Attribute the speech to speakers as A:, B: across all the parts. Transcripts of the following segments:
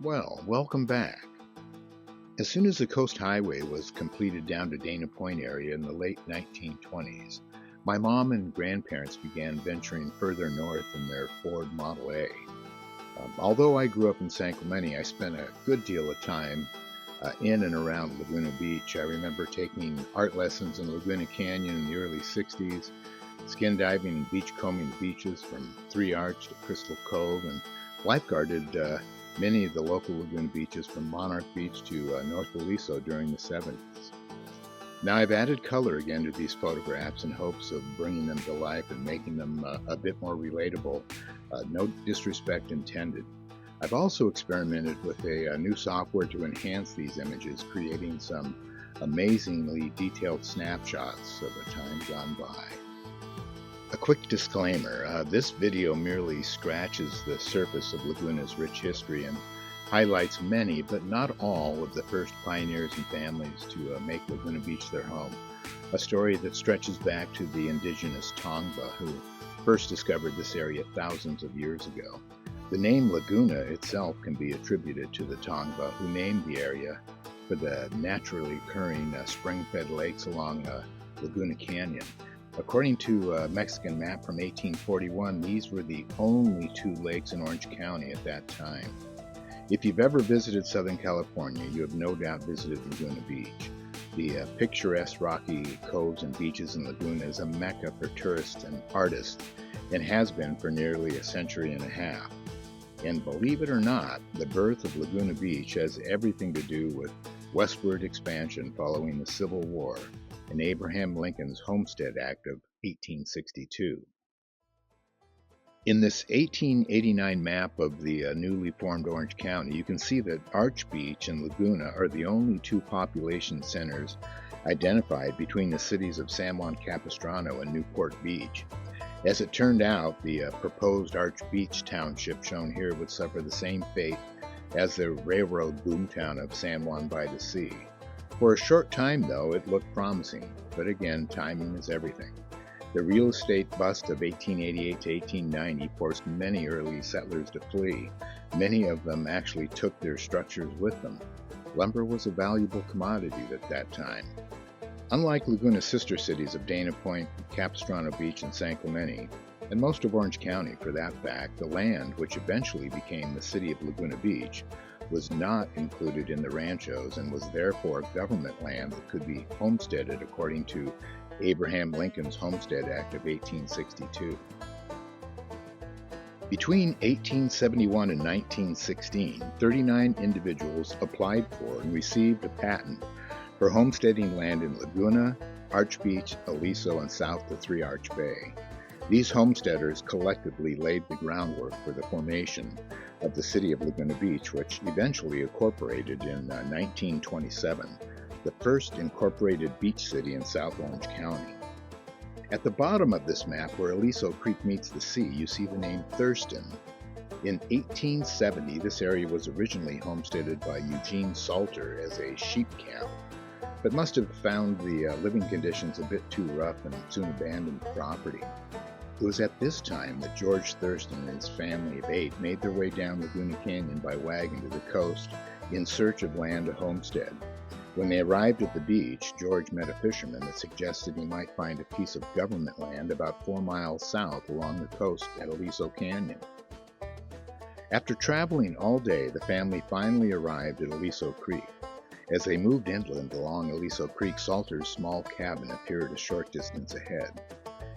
A: Well, welcome back. As soon as the Coast Highway was completed down to Dana Point area in the late 1920s, my mom and grandparents began venturing further north in their Ford Model A. Although I grew up in San Clemente, I spent a good deal of time in and around Laguna Beach. I remember taking art lessons in Laguna Canyon in the early 60s, skin diving and beach combing the beaches from Three Arch to Crystal Cove, and lifeguarded many of the local lagoon beaches from Monarch Beach to North Aliso during the 70s. Now I've added color again to these photographs in hopes of bringing them to life and making them a bit more relatable, no disrespect intended. I've also experimented with a new software to enhance these images, creating some amazingly detailed snapshots of a time gone by. A quick disclaimer, this video merely scratches the surface of Laguna's rich history and highlights many, but not all, of the first pioneers and families to make Laguna Beach their home, a story that stretches back to the indigenous Tongva who first discovered this area thousands of years ago. The name Laguna itself can be attributed to the Tongva who named the area for the naturally occurring spring-fed lakes along Laguna Canyon. According to a Mexican map from 1841, these were the only two lakes in Orange County at that time. If you've ever visited Southern California, you have no doubt visited Laguna Beach. The picturesque rocky coves and beaches in Laguna is a mecca for tourists and artists, and has been for nearly a century and a half. And believe it or not, the birth of Laguna Beach has everything to do with westward expansion following the Civil War and Abraham Lincoln's Homestead Act of 1862. In this 1889 map of the newly formed Orange County, you can see that Arch Beach and Laguna are the only two population centers identified between the cities of San Juan Capistrano and Newport Beach. As it turned out, the proposed Arch Beach township shown here would suffer the same fate as the railroad boomtown of San Juan by the Sea. For a short time, though, it looked promising, but again, timing is everything. The real estate bust of 1888 to 1890 forced many early settlers to flee. Many of them actually took their structures with them. Lumber was a valuable commodity at that time. Unlike Laguna's sister cities of Dana Point, Capistrano Beach, and San Clemente, and most of Orange County for that fact, the land, which eventually became the city of Laguna Beach, was not included in the ranchos and was therefore government land that could be homesteaded according to Abraham Lincoln's Homestead Act of 1862. Between 1871 and 1916, 39 individuals applied for and received a patent for homesteading land in Laguna, Arch Beach, Aliso, and south to Three Arch Bay. These homesteaders collectively laid the groundwork for the formation of the city of Laguna Beach, which eventually incorporated in 1927, the first incorporated beach city in South Orange County. At the bottom of this map, where Aliso Creek meets the sea, you see the name Thurston. In 1870, this area was originally homesteaded by Eugene Salter as a sheep camp, but must have found the living conditions a bit too rough and soon abandoned the property. It was at this time that George Thurston and his family of 8 made their way down Laguna Canyon by wagon to the coast in search of land to homestead. When they arrived at the beach, George met a fisherman that suggested he might find a piece of government land about 4 miles south along the coast at Aliso Canyon. After traveling all day, the family finally arrived at Aliso Creek. As they moved inland along Aliso Creek, Salter's small cabin appeared a short distance ahead.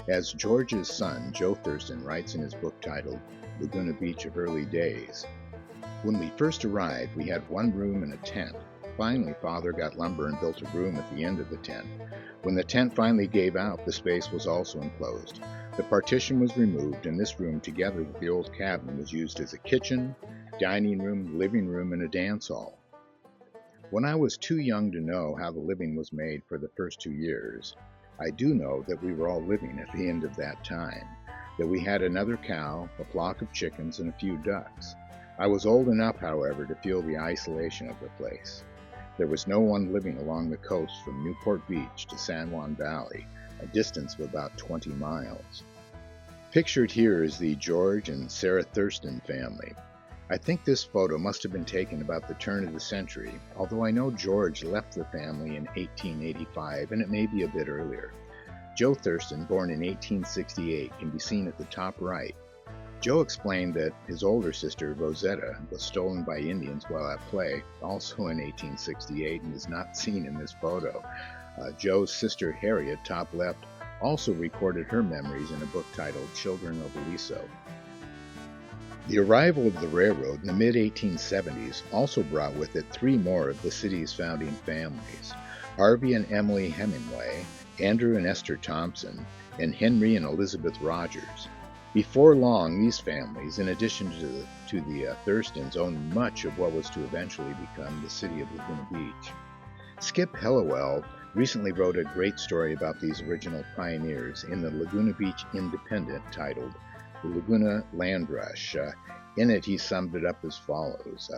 A: As George's son, Joe Thurston, writes in his book titled Laguna Beach of Early Days, "When we first arrived, we had one room and a tent. Finally, Father got lumber and built a room at the end of the tent. When the tent finally gave out, the space was also enclosed. The partition was removed, and this room, together with the old cabin, was used as a kitchen, dining room, living room, and a dance hall. When I was too young to know how the living was made for the first 2 years, I do know that we were all living at the end of that time, that we had another cow, a flock of chickens, and a few ducks. I was old enough, however, to feel the isolation of the place. There was no one living along the coast from Newport Beach to San Juan Valley, a distance of about 20 miles. Pictured here is the George and Sarah Thurston family. I think this photo must have been taken about the turn of the century, although I know George left the family in 1885 and it may be a bit earlier. Joe Thurston, born in 1868, can be seen at the top right. Joe explained that his older sister, Rosetta, was stolen by Indians while at play, also in 1868, and is not seen in this photo. Joe's sister, Harriet, top left, also recorded her memories in a book titled Children of Aliso. The arrival of the railroad in the mid-1870s also brought with it three more of the city's founding families: Harvey and Emily Hemingway, Andrew and Esther Thompson, and Henry and Elizabeth Rogers. Before long, these families, in addition to the Thurstons, owned much of what was to eventually become the city of Laguna Beach. Skip Hellawell recently wrote a great story about these original pioneers in the Laguna Beach Independent titled The Laguna Land Rush. In it, he summed it up as follows.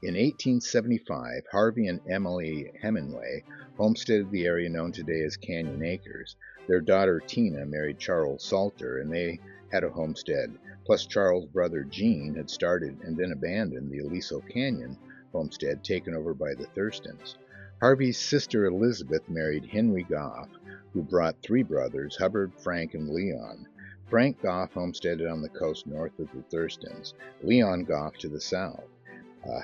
A: In 1875, Harvey and Emily Hemingway homesteaded the area known today as Canyon Acres. Their daughter Tina married Charles Salter, and they had a homestead. Plus, Charles' brother Gene had started and then abandoned the Aliso Canyon homestead taken over by the Thurstons. Harvey's sister Elizabeth married Henry Goff, who brought three brothers, Hubbard, Frank, and Leon. Frank Goff homesteaded on the coast north of the Thurstons, Leon Goff to the south.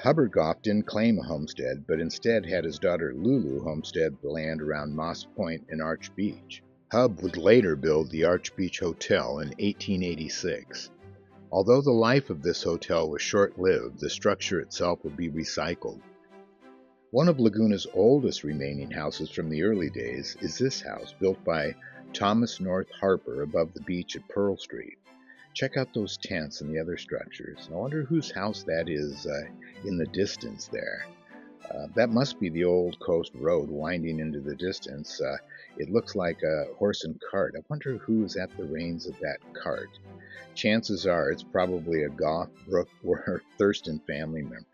A: Hubbard Goff didn't claim a homestead, but instead had his daughter Lulu homestead the land around Moss Point and Arch Beach. Hub would later build the Arch Beach Hotel in 1886. Although the life of this hotel was short-lived, the structure itself would be recycled. One of Laguna's oldest remaining houses from the early days is this house, built by Thomas North Harper above the beach at Pearl Street. Check out those tents and the other structures. I wonder whose house that is in the distance there. That must be the old coast road winding into the distance. It looks like a horse and cart. I wonder who's at the reins of that cart. Chances are it's probably a Goff, Brooke, or Thurston family member.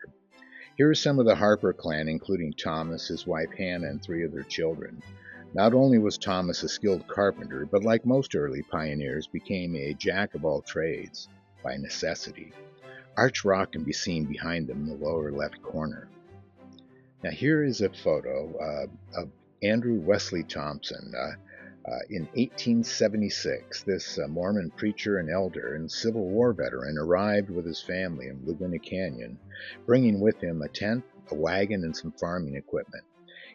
A: Here are some of the Harper clan, including Thomas, his wife Hannah, and three of their children. Not only was Thomas a skilled carpenter, but like most early pioneers, became a jack of all trades by necessity. Arch Rock can be seen behind them in the lower left corner. Now here is a photo of Andrew Wesley Thompson. In 1876, this Mormon preacher and elder and Civil War veteran arrived with his family in Laguna Canyon, bringing with him a tent, a wagon, and some farming equipment.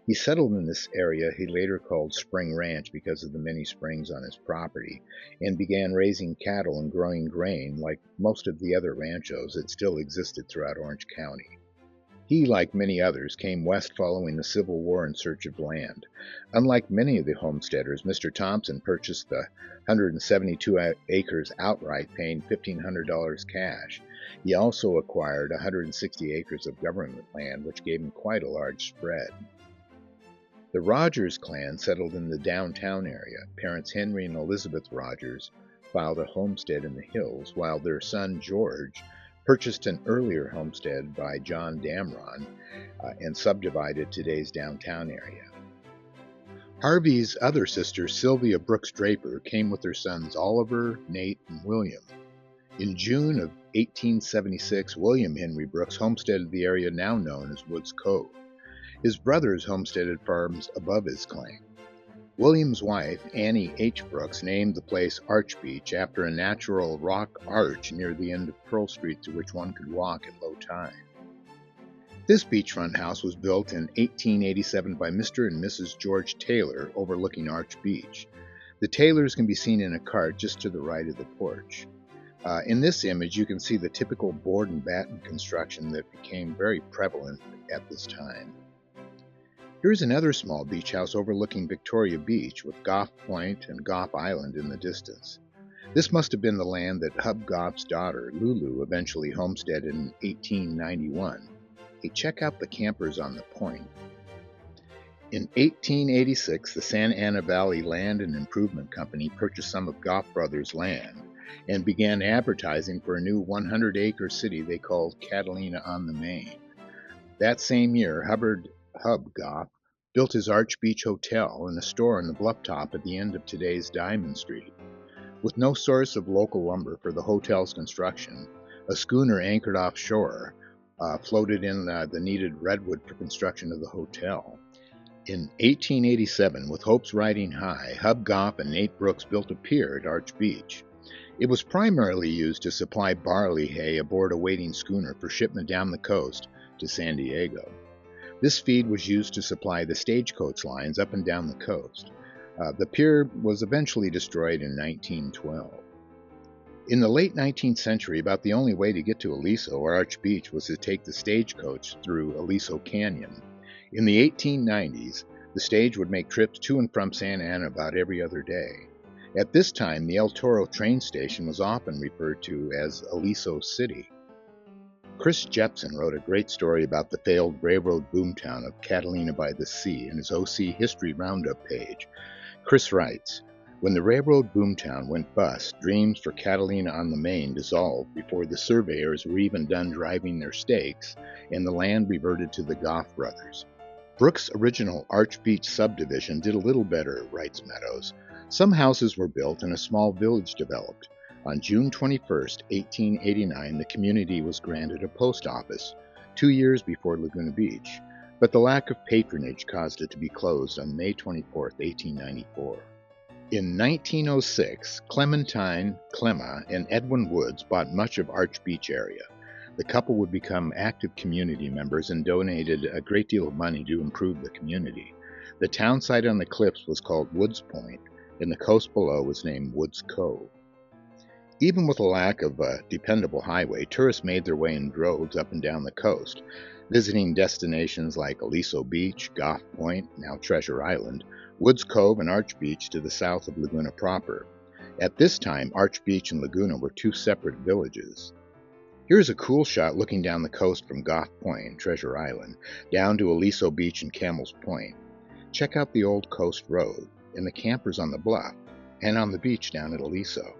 A: He settled in this area he later called Spring Ranch because of the many springs on his property, and began raising cattle and growing grain like most of the other ranchos that still existed throughout Orange County. He, like many others, came west following the Civil War in search of land. Unlike many of the homesteaders, Mr. Thompson purchased the 172 acres outright, paying $1,500 cash. He also acquired 160 acres of government land, which gave him quite a large spread. The Rogers clan settled in the downtown area. Parents Henry and Elizabeth Rogers filed a homestead in the hills, while their son George purchased an earlier homestead by John Damron and subdivided today's downtown area. Harvey's other sister, Sylvia Brooks Draper, came with her sons Oliver, Nate, and William. In June of 1876, William Henry Brooks homesteaded the area now known as Woods Cove. His brothers homesteaded farms above his claim. William's wife, Annie H. Brooks, named the place Arch Beach after a natural rock arch near the end of Pearl Street through which one could walk at low tide. This beachfront house was built in 1887 by Mr. and Mrs. George Taylor overlooking Arch Beach. The Taylors can be seen in a cart just to the right of the porch. In this image, you can see the typical board and batten construction that became very prevalent at this time. Here's another small beach house overlooking Victoria Beach with Goff Point and Goff Island in the distance. This must have been the land that Hub Goff's daughter, Lulu, eventually homesteaded in 1891. Hey, check out the campers on the point. In 1886, the Santa Ana Valley Land and Improvement Company purchased some of Goff Brothers' land and began advertising for a new 100-acre city they called Catalina on the Main. That same year, Hub Goff built his Arch Beach Hotel and a store on the bluff top at the end of today's Diamond Street. With no source of local lumber for the hotel's construction, A schooner anchored offshore floated in the needed redwood for construction of the hotel. In 1887, with hopes riding high, Hub Goff and Nate Brooks built a pier at Arch Beach. It was primarily used to supply barley hay aboard a waiting schooner for shipment down the coast to San Diego. This feed was used to supply the stagecoach lines up and down the coast. The pier was eventually destroyed in 1912. In the late 19th century, about the only way to get to Aliso or Arch Beach was to take the stagecoach through Aliso Canyon. In the 1890s, the stage would make trips to and from Santa Ana about every other day. At this time, the El Toro train station was often referred to as Aliso City. Chris Jepson wrote a great story about the failed railroad boomtown of Catalina by the Sea in his OC History Roundup page. Chris writes, "When the railroad boomtown went bust, dreams for Catalina on the Main dissolved before the surveyors were even done driving their stakes, and the land reverted to the Goff brothers." Brooks' original Arch Beach subdivision did a little better, writes Meadows. Some houses were built and a small village developed. On June 21, 1889, the community was granted a post office, 2 years before Laguna Beach, but the lack of patronage caused it to be closed on May 24, 1894. In 1906, Clementine, Clemma, and Edwin Woods bought much of Arch Beach area. The couple would become active community members and donated a great deal of money to improve the community. The town site on the cliffs was called Woods Point, and the coast below was named Woods Cove. Even with a lack of a dependable highway, tourists made their way in droves up and down the coast, visiting destinations like Aliso Beach, Goff Point, now Treasure Island, Woods Cove, and Arch Beach to the south of Laguna proper. At this time, Arch Beach and Laguna were two separate villages. Here's a cool shot looking down the coast from Goff Point, Treasure Island, down to Aliso Beach and Camel's Point. Check out the old coast road, and the campers on the bluff, and on the beach down at Aliso.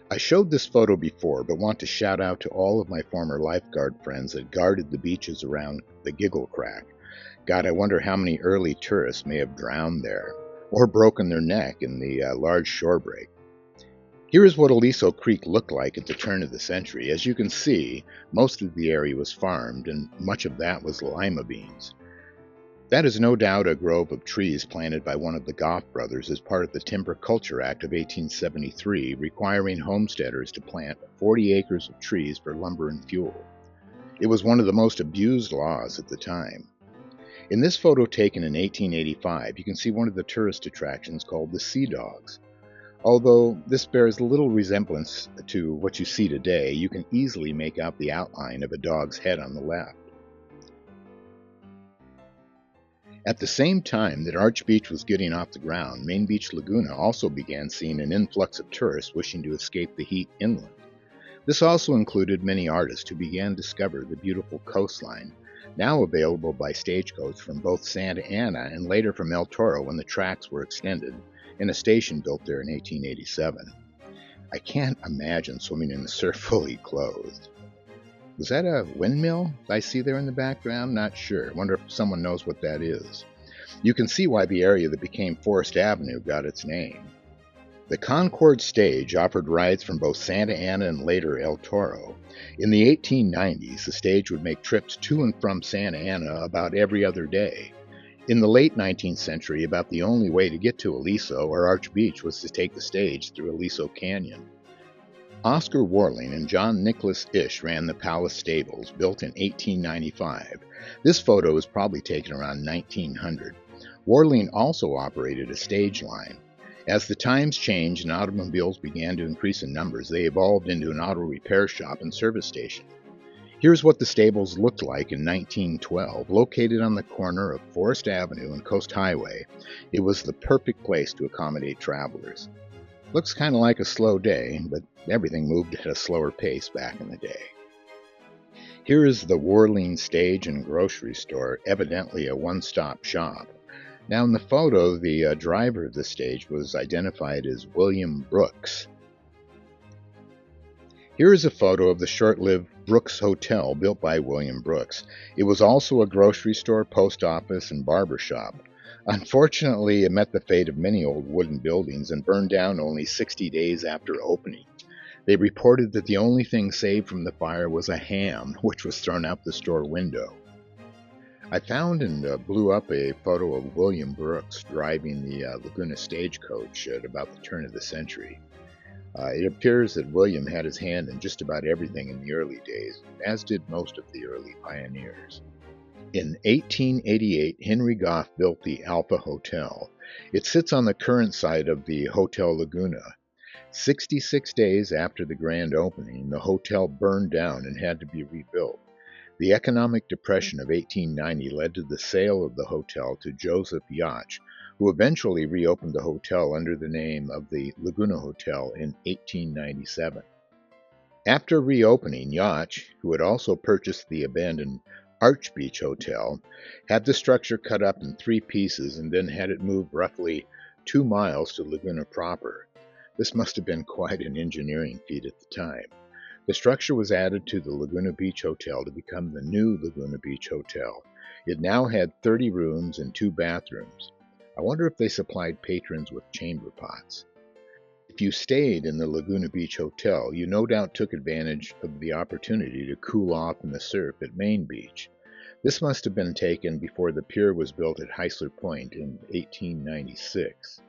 A: I showed this photo before, but want to shout out to all of my former lifeguard friends that guarded the beaches around the Giggle Crack. God, I wonder how many early tourists may have drowned there, or broken their neck in the large shore break. Here is what Aliso Creek looked like at the turn of the century. As you can see, most of the area was farmed, and much of that was lima beans. That is no doubt a grove of trees planted by one of the Goff brothers as part of the Timber Culture Act of 1873, requiring homesteaders to plant 40 acres of trees for lumber and fuel. It was one of the most abused laws at the time. In this photo taken in 1885, you can see one of the tourist attractions called the Sea Dogs. Although this bears little resemblance to what you see today, you can easily make out the outline of a dog's head on the left. At the same time that Arch Beach was getting off the ground, Main Beach Laguna also began seeing an influx of tourists wishing to escape the heat inland. This also included many artists who began to discover the beautiful coastline, now available by stagecoach from both Santa Ana and later from El Toro when the tracks were extended, and a station built there in 1887. I can't imagine swimming in the surf fully clothed. Was that a windmill I see there in the background? Not sure. Wonder if someone knows what that is. You can see why the area that became Forest Avenue got its name. The Concord stage offered rides from both Santa Ana and later El Toro. In the 1890s, the stage would make trips to and from Santa Ana about every other day. In the late 19th century, about the only way to get to Aliso or Arch Beach was to take the stage through Aliso Canyon. Oscar Warling and John Nicholas Ish ran the Palace Stables, built in 1895. This photo was probably taken around 1900. Warling also operated a stage line. As the times changed and automobiles began to increase in numbers, they evolved into an auto repair shop and service station. Here's what the stables looked like in 1912. Located on the corner of Forest Avenue and Coast Highway, it was the perfect place to accommodate travelers. Looks kind of like a slow day, but everything moved at a slower pace back in the day. Here is the Warling Stage and Grocery Store, evidently a one-stop shop. Now in the photo, the driver of the stage was identified as William Brooks. Here is a photo of the short-lived Brooks Hotel built by William Brooks. It was also a grocery store, post office, and barber shop. Unfortunately, it met the fate of many old wooden buildings and burned down only 60 days after opening. They reported that the only thing saved from the fire was a ham, which was thrown out the store window. I found and blew up a photo of William Brooks driving the Laguna stagecoach at about the turn of the century. It appears that William had his hand in just about everything in the early days, as did most of the early pioneers. In 1888, Henry Goff built the Alpha Hotel. It sits on the current site of the Hotel Laguna. 66 days after the grand opening, the hotel burned down and had to be rebuilt. The economic depression of 1890 led to the sale of the hotel to Joseph Yacht, who eventually reopened the hotel under the name of the Laguna Hotel in 1897. After reopening, Yacht, who had also purchased the abandoned Arch Beach Hotel, had the structure cut up in 3 pieces and then had it moved roughly 2 miles to Laguna proper. This must have been quite an engineering feat at the time. The structure was added to the Laguna Beach Hotel to become the new Laguna Beach Hotel. It now had 30 rooms and 2 bathrooms. I wonder if they supplied patrons with chamber pots. If you stayed in the Laguna Beach Hotel, you no doubt took advantage of the opportunity to cool off in the surf at Main Beach. This must have been taken before the pier was built at Heisler Point in 1896.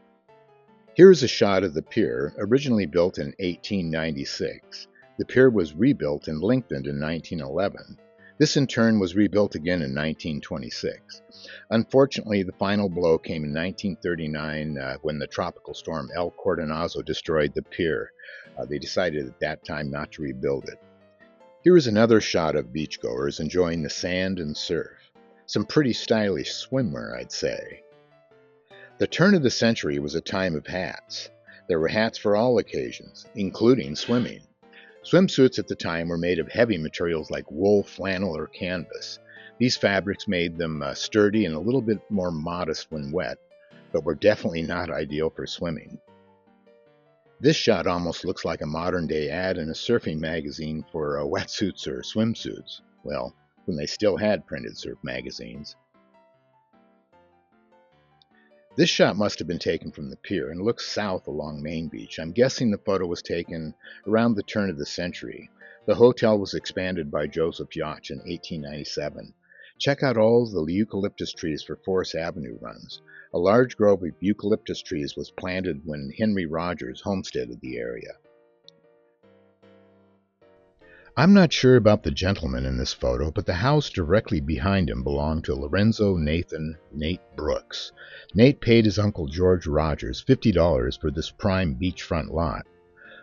A: Here is a shot of the pier, originally built in 1896. The pier was rebuilt and lengthened in 1911. This in turn was rebuilt again in 1926. Unfortunately, the final blow came in 1939 when the tropical storm El Cordonazo destroyed the pier. They decided at that time not to rebuild it. Here is another shot of beachgoers enjoying the sand and surf. Some pretty stylish swimwear, I'd say. The turn of the century was a time of hats. There were hats for all occasions, including swimming. Swimsuits at the time were made of heavy materials like wool, flannel, or canvas. These fabrics made them sturdy and a little bit more modest when wet, but were definitely not ideal for swimming. This shot almost looks like a modern-day ad in a surfing magazine for wetsuits or swimsuits. Well, when they still had printed surf magazines. This shot must have been taken from the pier and looks south along Main Beach. I'm guessing the photo was taken around the turn of the century. The hotel was expanded by Joseph Yacht in 1897. Check out all the eucalyptus trees for Forest Avenue runs. A large grove of eucalyptus trees was planted when Henry Rogers homesteaded the area. I'm not sure about the gentleman in this photo, but the house directly behind him belonged to Lorenzo Nate Brooks. Nate paid his uncle George Rogers $50 for this prime beachfront lot.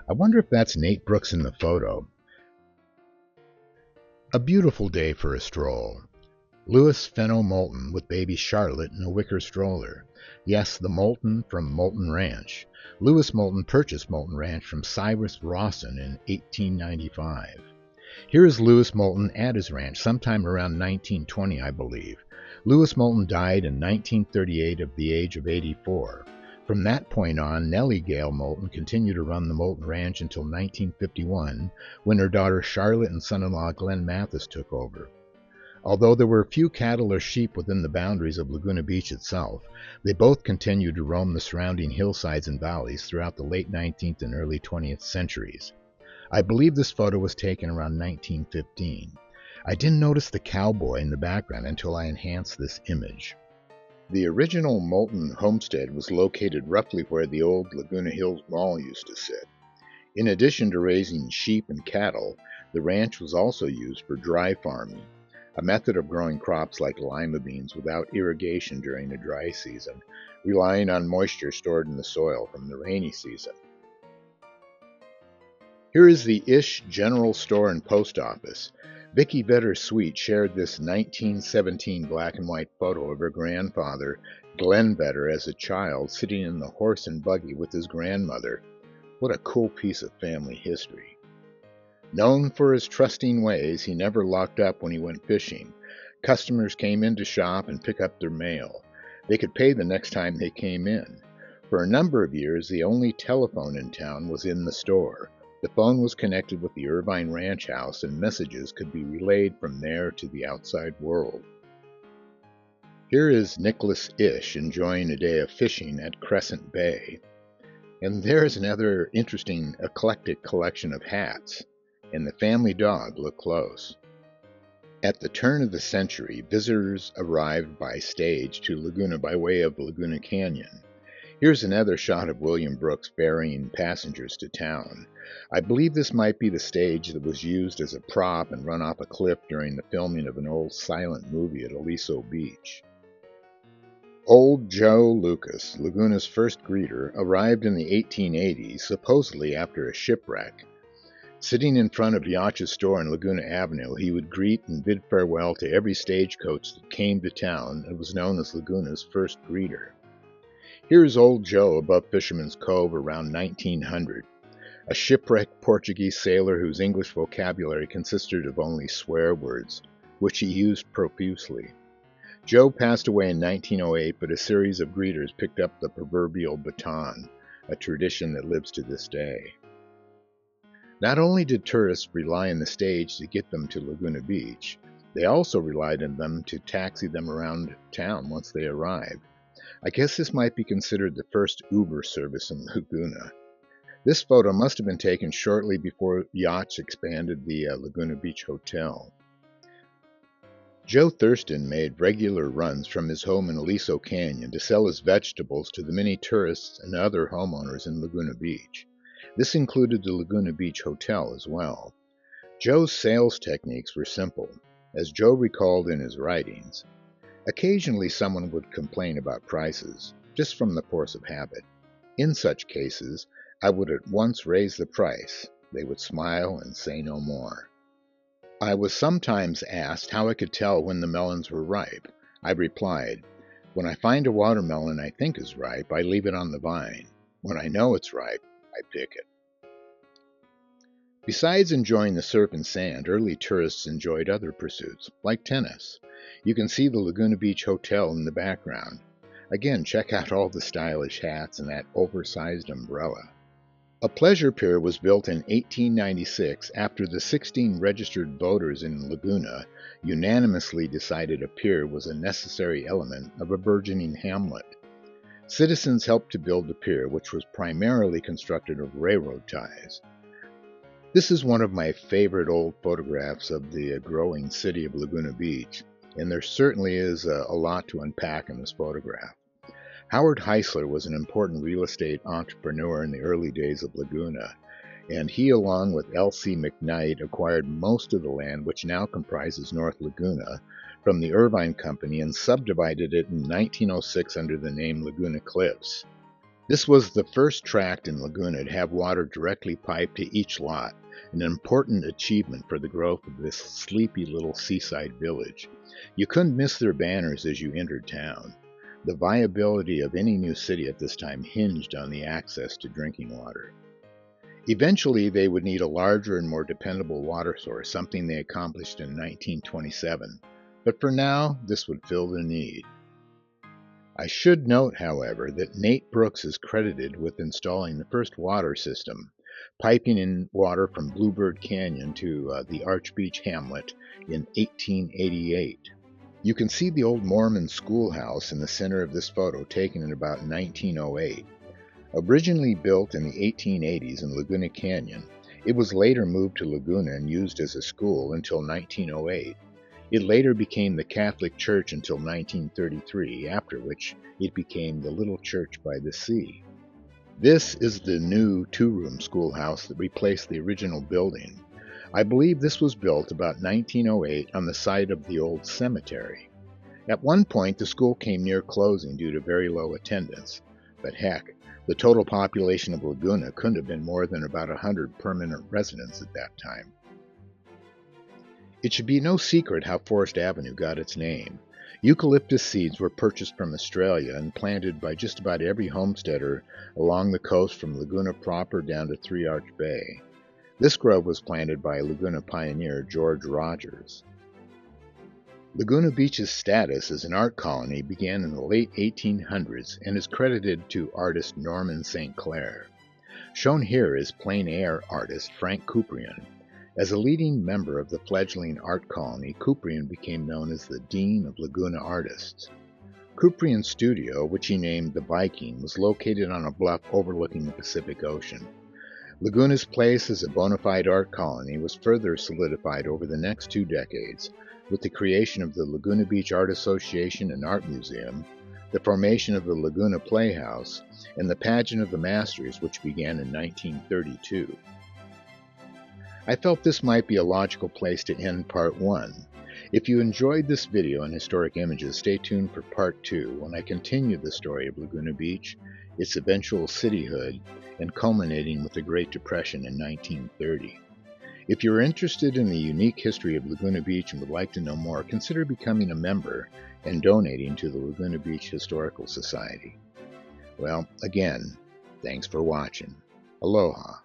A: I wonder if that's Nate Brooks in the photo. A beautiful day for a stroll. Louis Fenno Moulton with baby Charlotte in a wicker stroller. Yes, the Moulton from Moulton Ranch. Louis Moulton purchased Moulton Ranch from Cyrus Rawson in 1895. Here is Louis Moulton at his ranch sometime around 1920, I believe. Louis Moulton died in 1938 at the age of 84. From that point on, Nellie Gale Moulton continued to run the Moulton Ranch until 1951, when her daughter Charlotte and son-in-law Glenn Mathis took over. Although there were few cattle or sheep within the boundaries of Laguna Beach itself, they both continued to roam the surrounding hillsides and valleys throughout the late 19th and early 20th centuries. I believe this photo was taken around 1915. I didn't notice the cowboy in the background until I enhanced this image. The original Moulton homestead was located roughly where the old Laguna Hills Mall used to sit. In addition to raising sheep and cattle, the ranch was also used for dry farming, a method of growing crops like lima beans without irrigation during the dry season, relying on moisture stored in the soil from the rainy season. Here is the Ish General Store and Post Office. Vicki Vetter Sweet shared this 1917 black and white photo of her grandfather, Glenn Vetter, as a child sitting in the horse and buggy with his grandmother. What a cool piece of family history. Known for his trusting ways, he never locked up when he went fishing. Customers came in to shop and pick up their mail. They could pay the next time they came in. For a number of years, the only telephone in town was in the store. The phone was connected with the Irvine Ranch House, and messages could be relayed from there to the outside world. Here is Nicholas Ish enjoying a day of fishing at Crescent Bay. And there's another interesting eclectic collection of hats. And the family dog, look close. At the turn of the century, visitors arrived by stage to Laguna by way of Laguna Canyon. Here's another shot of William Brooks ferrying passengers to town. I believe this might be the stage that was used as a prop and run off a cliff during the filming of an old silent movie at Laguna Beach. Old Joe Lucas, Laguna's first greeter, arrived in the 1880s, supposedly after a shipwreck. Sitting in front of Yacht's store on Laguna Avenue, he would greet and bid farewell to every stagecoach that came to town and was known as Laguna's first greeter. Here's Old Joe above Fisherman's Cove around 1900, a shipwrecked Portuguese sailor whose English vocabulary consisted of only swear words, which he used profusely. Joe passed away in 1908, but a series of greeters picked up the proverbial baton, a tradition that lives to this day. Not only did tourists rely on the stage to get them to Laguna Beach, they also relied on them to taxi them around town once they arrived. I guess this might be considered the first Uber service in Laguna. This photo must have been taken shortly before Yachts expanded the Laguna Beach Hotel. Joe Thurston made regular runs from his home in Aliso Canyon to sell his vegetables to the many tourists and other homeowners in Laguna Beach. This included the Laguna Beach Hotel as well. Joe's sales techniques were simple, as Joe recalled in his writings. Occasionally someone would complain about prices, just from the force of habit. In such cases, I would at once raise the price. They would smile and say no more. I was sometimes asked how I could tell when the melons were ripe. I replied, "When I find a watermelon I think is ripe, I leave it on the vine. When I know it's ripe, I pick it." Besides enjoying the surf and sand, early tourists enjoyed other pursuits, like tennis. You can see the Laguna Beach Hotel in the background. Again, check out all the stylish hats and that oversized umbrella. A pleasure pier was built in 1896 after the 16 registered voters in Laguna unanimously decided a pier was a necessary element of a burgeoning hamlet. Citizens helped to build the pier, which was primarily constructed of railroad ties. This is one of my favorite old photographs of the growing city of Laguna Beach, and there certainly is a lot to unpack in this photograph. Howard Heisler was an important real estate entrepreneur in the early days of Laguna, and he, along with L.C. McKnight, acquired most of the land which now comprises North Laguna from the Irvine Company and subdivided it in 1906 under the name Laguna Cliffs. This was the first tract in Laguna to have water directly piped to each lot, an important achievement for the growth of this sleepy little seaside village. You couldn't miss their banners as you entered town. The viability of any new city at this time hinged on the access to drinking water. Eventually, they would need a larger and more dependable water source, something they accomplished in 1927. But for now, this would fill the need. I should note, however, that Nate Brooks is credited with installing the first water system, piping in water from Bluebird Canyon to the Arch Beach hamlet in 1888. You can see the old Mormon schoolhouse in the center of this photo, taken in about 1908. Originally built in the 1880s in Laguna Canyon, it was later moved to Laguna and used as a school until 1908. It later became the Catholic Church until 1933, after which it became the Little Church by the Sea. This is the new two-room schoolhouse that replaced the original building. I believe this was built about 1908 on the site of the old cemetery. At one point, the school came near closing due to very low attendance, but heck, the total population of Laguna couldn't have been more than about 100 permanent residents at that time. It should be no secret how Forest Avenue got its name. Eucalyptus seeds were purchased from Australia and planted by just about every homesteader along the coast from Laguna proper down to Three Arch Bay. This grove was planted by Laguna pioneer George Rogers. Laguna Beach's status as an art colony began in the late 1800s and is credited to artist Norman St. Clair. Shown here is plein air artist Frank Couprian. As a leading member of the fledgling art colony, Couprian became known as the Dean of Laguna Artists. Kuprian's studio, which he named the Viking, was located on a bluff overlooking the Pacific Ocean. Laguna's place as a bona fide art colony was further solidified over the next 2 decades with the creation of the Laguna Beach Art Association and Art Museum, the formation of the Laguna Playhouse, and the Pageant of the Masters, which began in 1932. I felt this might be a logical place to end Part 1. If you enjoyed this video on historic images, stay tuned for Part 2 when I continue the story of Laguna Beach, its eventual cityhood, and culminating with the Great Depression in 1930. If you're interested in the unique history of Laguna Beach and would like to know more, consider becoming a member and donating to the Laguna Beach Historical Society. Well, again, thanks for watching. Aloha.